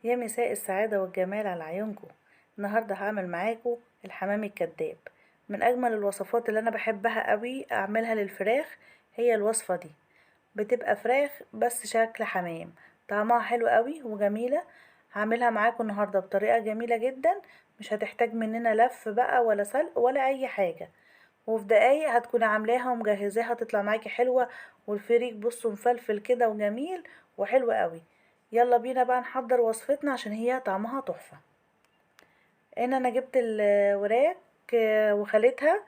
يا مساء السعادة والجمال على عيونكم. النهاردة هعمل معاكم الحمام الكذاب. من أجمل الوصفات اللي أنا بحبها قوي أعملها للفراخ هي الوصفة دي. بتبقى فراخ بس شكل حمام، طعمها حلو قوي وجميلة. هعملها معاكم النهاردة بطريقة جميلة جدا، مش هتحتاج مننا لف بقى ولا سلق ولا أي حاجة، وفي دقايق هتكون عاملاها ومجهزاها تطلع معاكي حلوة. والفريك بصوا مفلفل كده وجميل وحلو قوي. يلا بينا بقى نحضر وصفتنا عشان هي طعمها تحفة. هنا انا جبت الوراك وخليتها.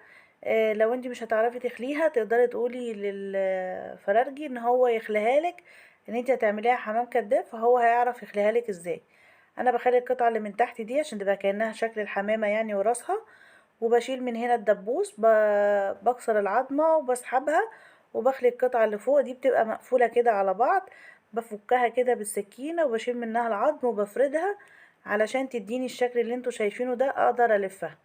لو انتي مش هتعرفي تخليها تقدري تقولي للفرارجي ان هو يخليها لك، ان انتي هتعمليها حمام كداب فهو هيعرف يخليها لك ازاي. انا بخلي القطعة اللي من تحت دي عشان تبقى كأنها شكل الحمامة يعني وراسها، وبشيل من هنا الدبوس بكسر العظمة وبسحبها، وبخلي القطعة اللي فوق دي بتبقى مقفولة كده على بعض، بفكها كده بالسكينة وبشيل منها العظم وبفردها علشان تديني الشكل اللي انتوا شايفينه ده اقدر الفها.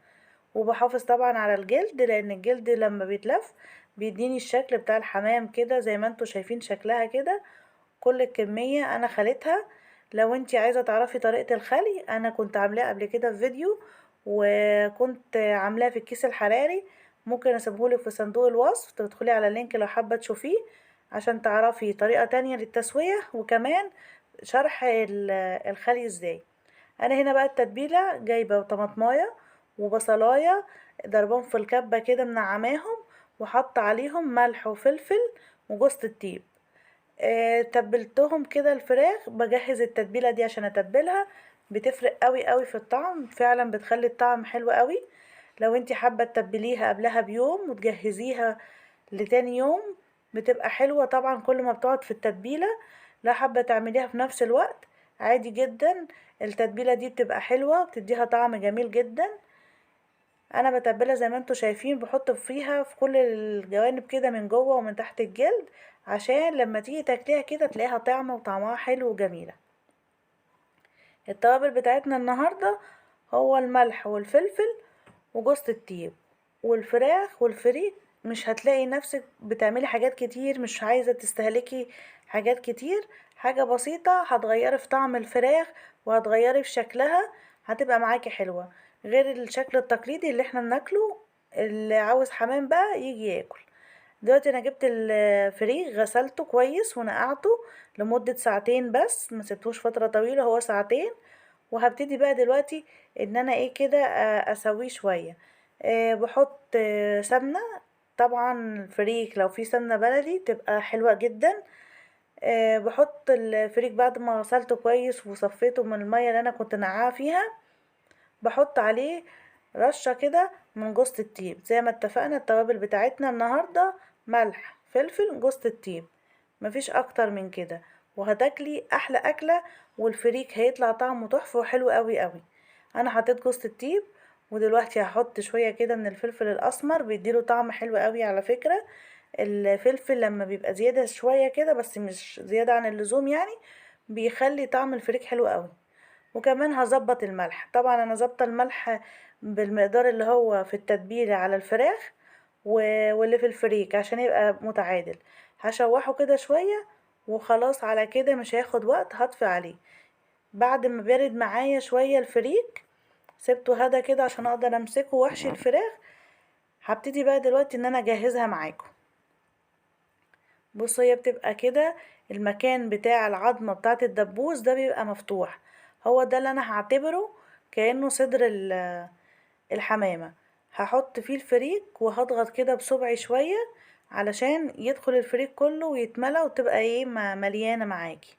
وبحافظ طبعا على الجلد لان الجلد لما بيتلف بيديني الشكل بتاع الحمام كده زي ما انتوا شايفين شكلها كده. كل الكمية انا خليتها. لو انتي عايزة تعرفي طريقة الخلي انا كنت عاملاها قبل كده في فيديو، وكنت عاملاها في الكيس الحراري، ممكن اسيبهولك في صندوق الوصف تدخلي على اللينك لو حابة تشوفيه عشان تعرفي طريقة تانية للتسوية وكمان شرح الخلي ازاي. انا هنا بقى التتبيلة جايبة طماطماية وبصلاية ضربهم في الكبة كده منعماهم، وحط عليهم ملح وفلفل وجوز الطيب. تبلتهم كده الفراخ، بجهز التتبيله دي عشان اتبلها، بتفرق قوي قوي في الطعم، فعلا بتخلي الطعم حلو قوي. لو انتي حابه تتبليها قبلها بيوم وتجهزيها لتاني يوم بتبقى حلوه طبعا كل ما بتقعد في التتبيله. لا حابه تعمليها في نفس الوقت عادي جدا، التتبيله دي بتبقى حلوه وبتديها طعم جميل جدا. انا بتبلها زي ما انتوا شايفين، بحط فيها في كل الجوانب كده من جوه ومن تحت الجلد عشان لما تيجي تاكليها كده تلاقيها طعمه وطعمها حلو وجميلة. التوابل بتاعتنا النهاردة هو الملح والفلفل وجوز الطيب والفراخ والفريك. مش هتلاقي نفسك بتعملي حاجات كتير، مش عايزة تستهلكي حاجات كتير، حاجة بسيطة هتغيري في طعم الفراخ وهتغيري في شكلها، هتبقى معاكي حلوة غير الشكل التقليدي اللي احنا بناكله. اللي عاوز حمام بقى يجي ياكل. دلوقتي انا جبت الفريك غسلته كويس ونقعته لمدة ساعتين، بس ما سبتوش فترة طويلة، هو ساعتين. وهبتدي بقى دلوقتي ان انا ايه كده اسويه شوية. بحط سمنة. طبعا الفريك لو فيه سمنة بلدي تبقى حلوة جدا. بحط الفريك بعد ما غسلته كويس وصفيته من المية اللي انا كنت نقعاه فيها، بحط عليه رشة كده من جوز الطيب زي ما اتفقنا. التوابل بتاعتنا النهاردة ملح فلفل جوز الطيب، مفيش اكتر من كده، وهتاكلي احلى اكلة. والفريك هيطلع طعمه تحفة وحلو قوي قوي. انا حطيت جوز الطيب، ودلوقتي هحط شوية كده من الفلفل الاسمر بيديله طعم حلو قوي على فكرة. الفلفل لما بيبقى زيادة شوية كده بس مش زيادة عن اللزوم يعني بيخلي طعم الفريك حلو قوي. وكمان هظبط الملح، طبعا انا ظابطه الملح بالمقدار اللي هو في التتبيله على الفراخ واللي في الفريك عشان يبقى متعادل. هشوحه كده شويه وخلاص، على كده مش هياخد وقت، هطفي عليه. بعد ما بيرد معايا شويه الفريك سبته هدا كده عشان اقدر امسكه واحشي الفراخ. هبتدي بقى دلوقتي ان انا اجهزها معاكم. بصوا هي بتبقى كده، المكان بتاع العظمة بتاعة الدبوس ده بيبقى مفتوح، هو ده اللي انا هعتبره كأنه صدر الحمامة. هحط فيه الفريك وهضغط كده بصبعي شوية علشان يدخل الفريك كله ويتملى وتبقى ايه مليانة معاكي.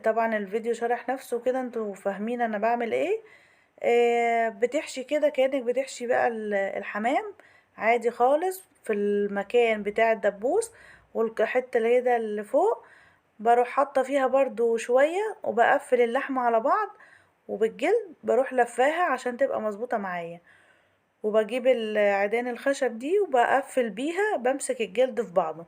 طبعا الفيديو شرح نفسه كده، انتوا فاهمين انا بعمل ايه. بتحشي كده كأنك بتحشي بقى الحمام عادي خالص في المكان بتاع الدبوس. والحتة اللي هي ده اللي فوق بروح حاطة فيها برضو شوية وبقفل اللحمة على بعض، وبالجلد بروح لفاها عشان تبقى مظبوطة معايا. وبجيب العيدان الخشب دي وبقفل بيها، بمسك الجلد في بعضه.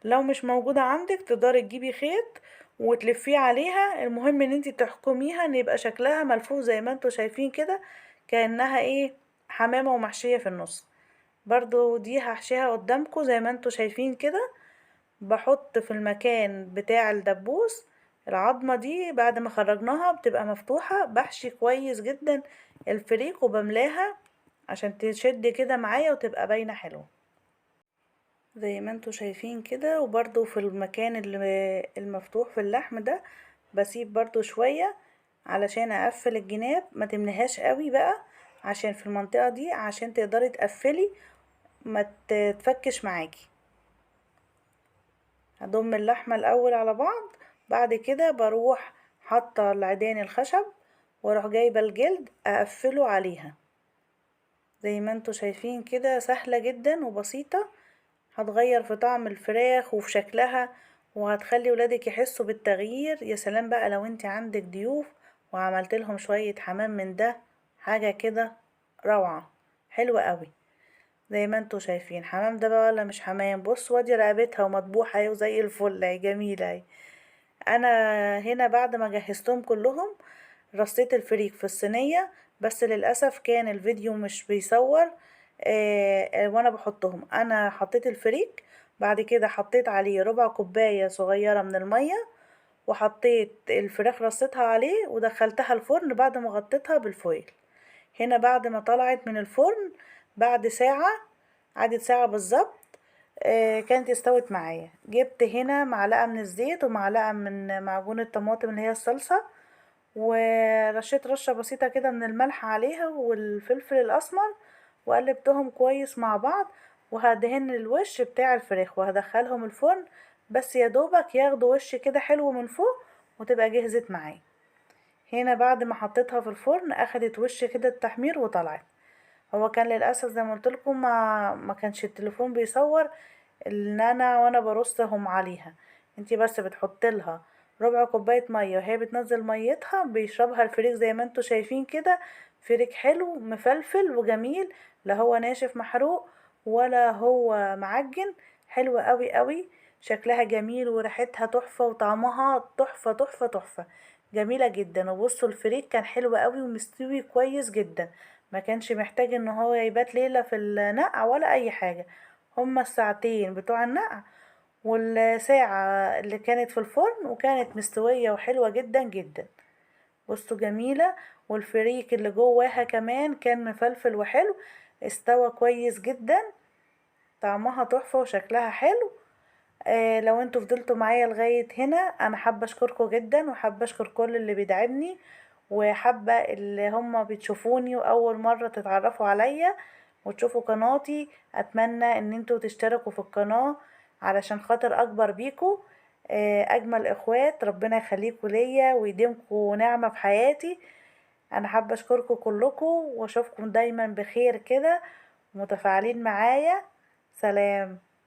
لو مش موجودة عندك تقدري تجيبي خيط وتلفيه عليها، المهم ان انتي تحكميها ان يبقى شكلها ملفوف زي ما انتوا شايفين كده، كأنها ايه حمامة ومحشية في النص. برضو دي هحشيها قدامكم زي ما انتوا شايفين كده. بحط في المكان بتاع الدبوس العظمة دي بعد ما خرجناها بتبقى مفتوحة، بحشي كويس جدا الفريك وبملاها عشان تشد كده معايا وتبقى باينة حلوة زي ما انتوا شايفين كده. وبرضو في المكان اللي المفتوح في اللحم ده بسيب برضو شوية علشان اقفل الجناب، ما تملهاش قوي بقى عشان في المنطقة دي عشان تقدري تقفلي ما تتفكش معاكي. هضم اللحمة الاول على بعض، بعد كده بروح حاطة العيدان الخشب واروح جايبة الجلد اقفله عليها زي ما انتوا شايفين كده. سهلة جدا وبسيطة، هتغير في طعم الفراخ وفي شكلها وهتخلي ولادك يحسوا بالتغيير. يا سلام بقى لو انت عندك ضيوف وعملت لهم شوية حمام من ده، حاجة كده روعة حلوة قوي. زي ما انتوا شايفين حمام ده بقى ولا مش حمام؟ بص وادي رقبتها ومطبوحة اهي وزي الفل اهي جميلة اهي. انا هنا بعد ما جهزتهم كلهم رصيت الفريك في الصينية، بس للأسف كان الفيديو مش بيصور. وانا بحطهم انا حطيت الفريك، بعد كده حطيت عليه ربع كوباية صغيرة من المية، وحطيت الفراخ رصيتها عليه ودخلتها الفرن بعد ما غطيتها بالفويل. هنا بعد ما طلعت من الفرن بعد ساعة، عدت ساعة بالظبط، كانت استوت معايا. جبت هنا معلقة من الزيت ومعلقة من معجون الطماطم اللي هي الصلصة، ورشيت رشة بسيطة كده من الملح عليها والفلفل الأسمر، وقلبتهم كويس مع بعض. وهدهن الوش بتاع الفراخ وهدخلهم الفرن، بس يا دوبك ياخدوا وش كده حلو من فوق وتبقى جهزت معايا. هنا بعد ما حطيتها في الفرن اخدت وش كده التحمير وطلعت. هو كان للاسف زي ما قلت لكم ما كانش التليفون بيصور ان انا وانا برصهم عليها. انتي بس بتحط لها ربع كوبايه ميه وهي بتنزل ميتها بيشربها الفريك زي ما انتوا شايفين كده. فريك حلو مفلفل وجميل، لا هو ناشف محروق ولا هو معجن، حلو قوي قوي. شكلها جميل وريحتها تحفه وطعمها تحفه تحفه تحفه، جميله جدا. وبصوا الفريك كان حلو قوي ومستوي كويس جدا، ما كانش محتاج ان هو يبات ليلة في النقع ولا اي حاجة. هما الساعتين بتوع النقع والساعة اللي كانت في الفرن وكانت مستوية وحلوة جدا جدا. بصوا جميلة. والفريك اللي جواها كمان كان مفلفل وحلو، استوى كويس جدا، طعمها تحفة وشكلها حلو. لو انتوا فضلتوا معايا لغاية هنا انا حابة اشكركم جدا، وحابة اشكر كل اللي بيدعمني، وحابة اللي هم بتشوفوني واول مرة تتعرفوا عليا وتشوفوا قناتي. اتمنى ان انتوا تشتركوا في القناة علشان خاطر اكبر بيكوا. اجمل اخوات، ربنا يخليكوا ليا ويديمكوا نعمة في حياتي. انا حابة اشكركم كلكم واشوفكم دايما بخير كده متفاعلين معايا. سلام.